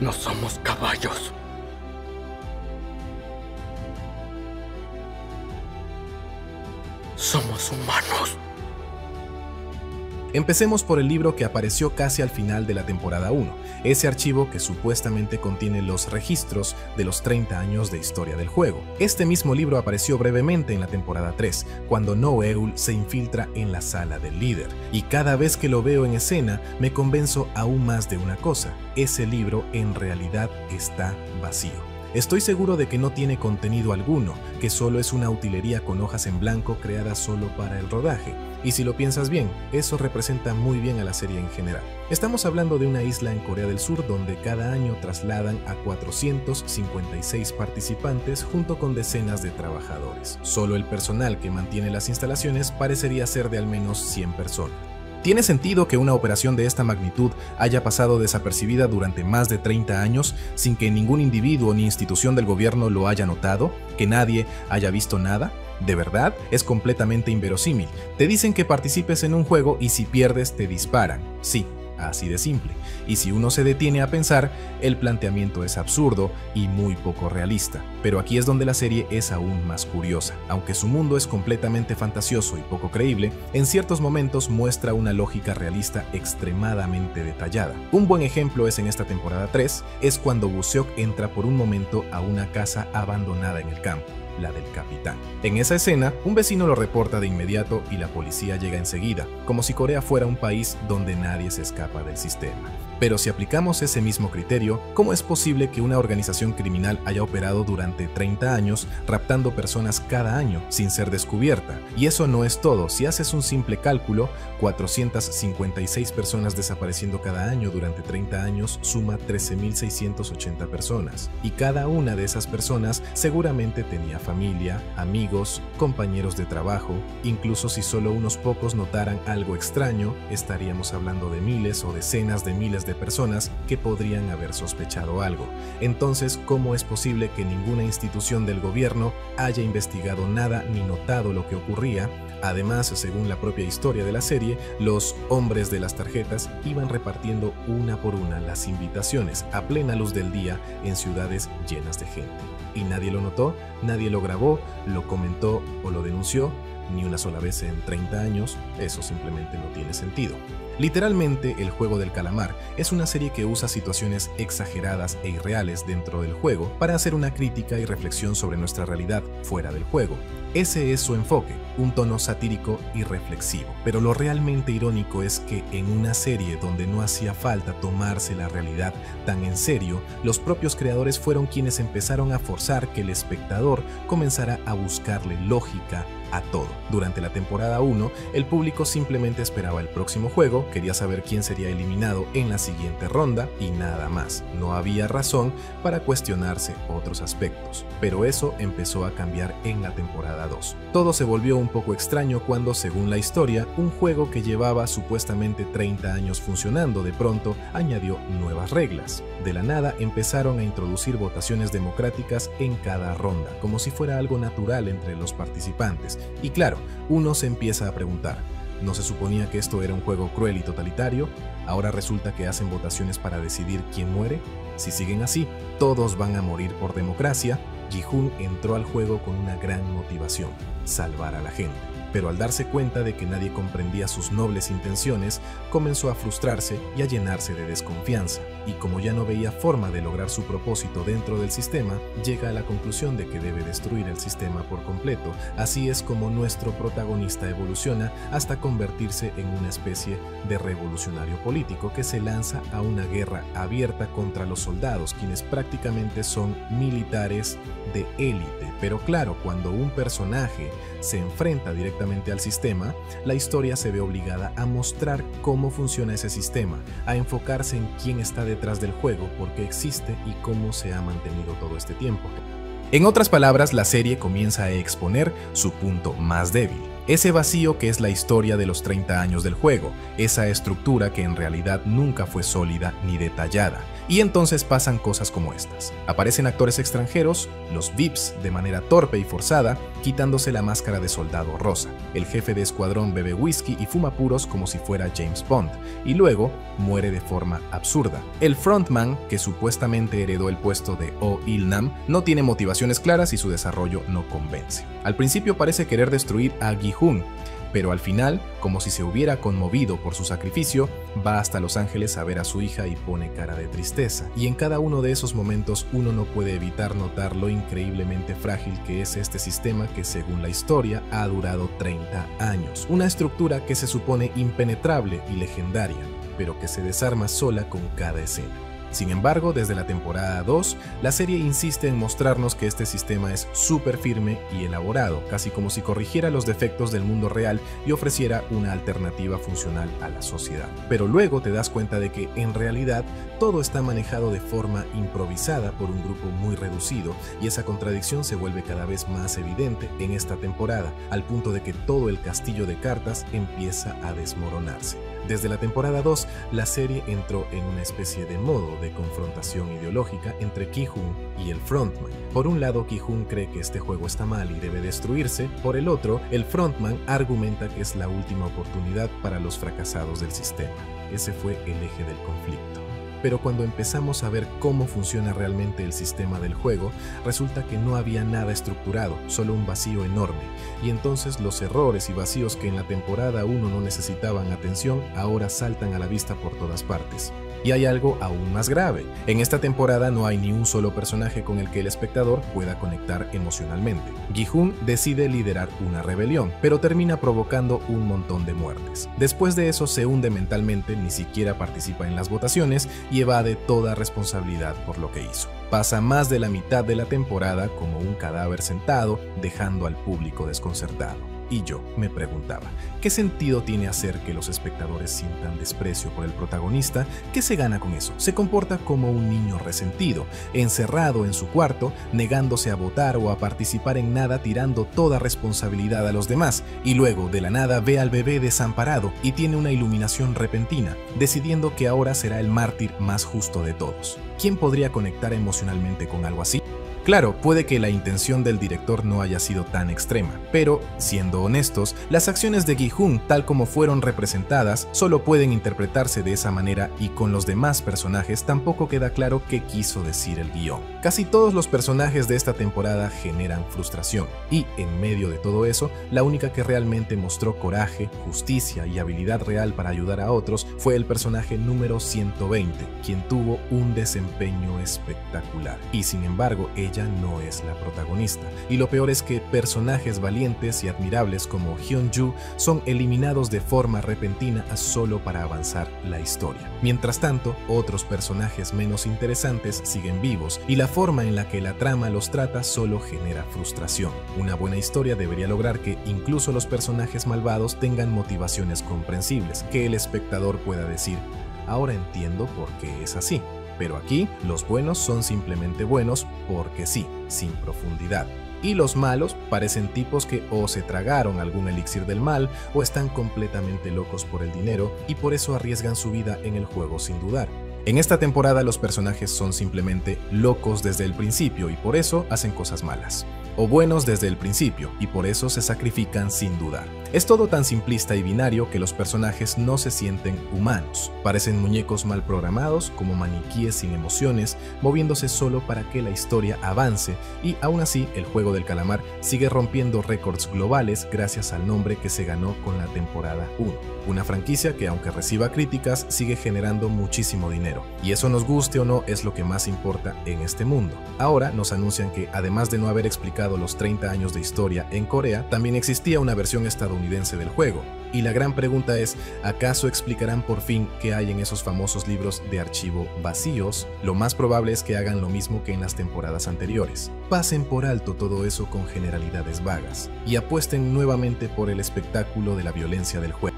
No somos caballos. Somos humanos. Empecemos por el libro que apareció casi al final de la temporada 1, ese archivo que supuestamente contiene los registros de los 30 años de historia del juego. Este mismo libro apareció brevemente en la temporada 3, cuando Noeul se infiltra en la sala del líder, y cada vez que lo veo en escena me convenzo aún más de una cosa: ese libro en realidad está vacío. Estoy seguro de que no tiene contenido alguno, que solo es una utilería con hojas en blanco creada solo para el rodaje. Y si lo piensas bien, eso representa muy bien a la serie en general. Estamos hablando de una isla en Corea del Sur donde cada año trasladan a 456 participantes junto con decenas de trabajadores. Solo el personal que mantiene las instalaciones parecería ser de al menos 100 personas. ¿Tiene sentido que una operación de esta magnitud haya pasado desapercibida durante más de 30 años sin que ningún individuo ni institución del gobierno lo haya notado? ¿Que nadie haya visto nada? ¿De verdad? Es completamente inverosímil. Te dicen que participes en un juego y si pierdes te disparan. Sí, así de simple. Y si uno se detiene a pensar, el planteamiento es absurdo y muy poco realista. Pero aquí es donde la serie es aún más curiosa. Aunque su mundo es completamente fantasioso y poco creíble, en ciertos momentos muestra una lógica realista extremadamente detallada. Un buen ejemplo es en esta temporada 3, es cuando Woo-seok entra por un momento a una casa abandonada en el campo, la del capitán. En esa escena, un vecino lo reporta de inmediato y la policía llega enseguida, como si Corea fuera un país donde nadie se escapa del sistema. Pero si aplicamos ese mismo criterio, ¿cómo es posible que una organización criminal haya operado durante 30 años raptando personas cada año sin ser descubierta? Y eso no es todo. Si haces un simple cálculo, 456 personas desapareciendo cada año durante 30 años suma 13.680 personas. Y cada una de esas personas seguramente tenía familia, amigos, compañeros de trabajo. Incluso si solo unos pocos notaran algo extraño, estaríamos hablando de miles o decenas de miles de personas que podrían haber sospechado algo. Entonces, ¿cómo es posible que ninguna institución del gobierno haya investigado nada ni notado lo que ocurría? Además, según la propia historia de la serie, los hombres de las tarjetas iban repartiendo una por una las invitaciones a plena luz del día en ciudades llenas de gente. Y nadie lo notó, nadie lo grabó, lo comentó o lo denunció, ni una sola vez en 30 años. Eso simplemente no tiene sentido. Literalmente, El Juego del Calamar es una serie que usa situaciones exageradas e irreales dentro del juego para hacer una crítica y reflexión sobre nuestra realidad fuera del juego. Ese es su enfoque, un tono satírico y reflexivo. Pero lo realmente irónico es que en una serie donde no hacía falta tomarse la realidad tan en serio, los propios creadores fueron quienes empezaron a forzar que el espectador comenzara a buscarle lógica a todo. Durante la temporada 1, el público simplemente esperaba el próximo juego, quería saber quién sería eliminado en la siguiente ronda y nada más. No había razón para cuestionarse otros aspectos. Pero eso empezó a cambiar en la temporada 2. Todo se volvió un poco extraño cuando, según la historia, un juego que llevaba supuestamente 30 años funcionando de pronto añadió nuevas reglas. De la nada empezaron a introducir votaciones democráticas en cada ronda, como si fuera algo natural entre los participantes. Y claro, uno se empieza a preguntar, ¿no se suponía que esto era un juego cruel y totalitario? ¿Ahora resulta que hacen votaciones para decidir quién muere? Si siguen así, todos van a morir por democracia. Ji-hoon entró al juego con una gran motivación: salvar a la gente. Pero al darse cuenta de que nadie comprendía sus nobles intenciones, comenzó a frustrarse y a llenarse de desconfianza, y como ya no veía forma de lograr su propósito dentro del sistema, llega a la conclusión de que debe destruir el sistema por completo. Así es como nuestro protagonista evoluciona hasta convertirse en una especie de revolucionario político que se lanza a una guerra abierta contra los soldados, quienes prácticamente son militares de élite. Pero claro, cuando un personaje se enfrenta directamente al sistema, la historia se ve obligada a mostrar cómo funciona ese sistema, a enfocarse en quién está detrás del juego, por qué existe y cómo se ha mantenido todo este tiempo. En otras palabras, la serie comienza a exponer su punto más débil, ese vacío que es la historia de los 30 años del juego, esa estructura que en realidad nunca fue sólida ni detallada. Y entonces pasan cosas como estas. Aparecen actores extranjeros, los VIPs de manera torpe y forzada, quitándose la máscara de soldado rosa. El jefe de escuadrón bebe whisky y fuma puros como si fuera James Bond, y luego muere de forma absurda. El frontman, que supuestamente heredó el puesto de Oh Il-nam, no tiene motivaciones claras y su desarrollo no convence. Al principio parece querer destruir a Gi-hun, pero al final, como si se hubiera conmovido por su sacrificio, va hasta Los Ángeles a ver a su hija y pone cara de tristeza. Y en cada uno de esos momentos uno no puede evitar notar lo increíblemente frágil que es este sistema que, según la historia, ha durado 30 años. Una estructura que se supone impenetrable y legendaria, pero que se desarma sola con cada escena. Sin embargo, desde la temporada 2, la serie insiste en mostrarnos que este sistema es súper firme y elaborado, casi como si corrigiera los defectos del mundo real y ofreciera una alternativa funcional a la sociedad. Pero luego te das cuenta de que, en realidad, todo está manejado de forma improvisada por un grupo muy reducido, y esa contradicción se vuelve cada vez más evidente en esta temporada, al punto de que todo el castillo de cartas empieza a desmoronarse. Desde la temporada 2, la serie entró en una especie de modo de confrontación ideológica entre Ki-hun y el frontman. Por un lado, Ki-hun cree que este juego está mal y debe destruirse, por el otro, el frontman argumenta que es la última oportunidad para los fracasados del sistema. Ese fue el eje del conflicto. Pero cuando empezamos a ver cómo funciona realmente el sistema del juego, resulta que no había nada estructurado, solo un vacío enorme, y entonces los errores y vacíos que en la temporada 1 no necesitaban atención, ahora saltan a la vista por todas partes. Y hay algo aún más grave. En esta temporada no hay ni un solo personaje con el que el espectador pueda conectar emocionalmente. Gi-hun decide liderar una rebelión, pero termina provocando un montón de muertes. Después de eso se hunde mentalmente, ni siquiera participa en las votaciones y evade toda responsabilidad por lo que hizo. Pasa más de la mitad de la temporada como un cadáver sentado, dejando al público desconcertado. Y yo me preguntaba, ¿qué sentido tiene hacer que los espectadores sientan desprecio por el protagonista? ¿Qué se gana con eso? Se comporta como un niño resentido, encerrado en su cuarto, negándose a votar o a participar en nada, tirando toda responsabilidad a los demás, y luego de la nada ve al bebé desamparado y tiene una iluminación repentina, decidiendo que ahora será el mártir más justo de todos. ¿Quién podría conectar emocionalmente con algo así? Claro, puede que la intención del director no haya sido tan extrema, pero, siendo honestos, las acciones de Gi-hun, tal como fueron representadas, solo pueden interpretarse de esa manera, y con los demás personajes tampoco queda claro qué quiso decir el guión. Casi todos los personajes de esta temporada generan frustración, y en medio de todo eso, la única que realmente mostró coraje, justicia y habilidad real para ayudar a otros fue el personaje número 120, quien tuvo un desempeño espectacular. Y sin embargo, ella no es la protagonista, y lo peor es que personajes valientes y admirables como Hyun-ju son eliminados de forma repentina solo para avanzar la historia. Mientras tanto, otros personajes menos interesantes siguen vivos, y la forma en la que la trama los trata solo genera frustración. Una buena historia debería lograr que incluso los personajes malvados tengan motivaciones comprensibles, que el espectador pueda decir, ahora entiendo por qué es así. Pero aquí, los buenos son simplemente buenos porque sí, sin profundidad. Y los malos parecen tipos que o se tragaron algún elixir del mal o están completamente locos por el dinero y por eso arriesgan su vida en el juego sin dudar. En esta temporada los personajes son simplemente locos desde el principio y por eso hacen cosas malas. O buenos desde el principio y por eso se sacrifican sin dudar. Es todo tan simplista y binario que los personajes no se sienten humanos. Parecen muñecos mal programados, como maniquíes sin emociones, moviéndose solo para que la historia avance, y aún así el juego del calamar sigue rompiendo récords globales gracias al nombre que se ganó con la temporada 1. Una franquicia que, aunque reciba críticas, sigue generando muchísimo dinero. Y eso, nos guste o no, es lo que más importa en este mundo. Ahora nos anuncian que, además de no haber explicado los 30 años de historia en Corea, también existía una versión estadounidense del juego. Y la gran pregunta es, ¿acaso explicarán por fin qué hay en esos famosos libros de archivo vacíos? Lo más probable es que hagan lo mismo que en las temporadas anteriores. Pasen por alto todo eso con generalidades vagas y apuesten nuevamente por el espectáculo de la violencia del juego.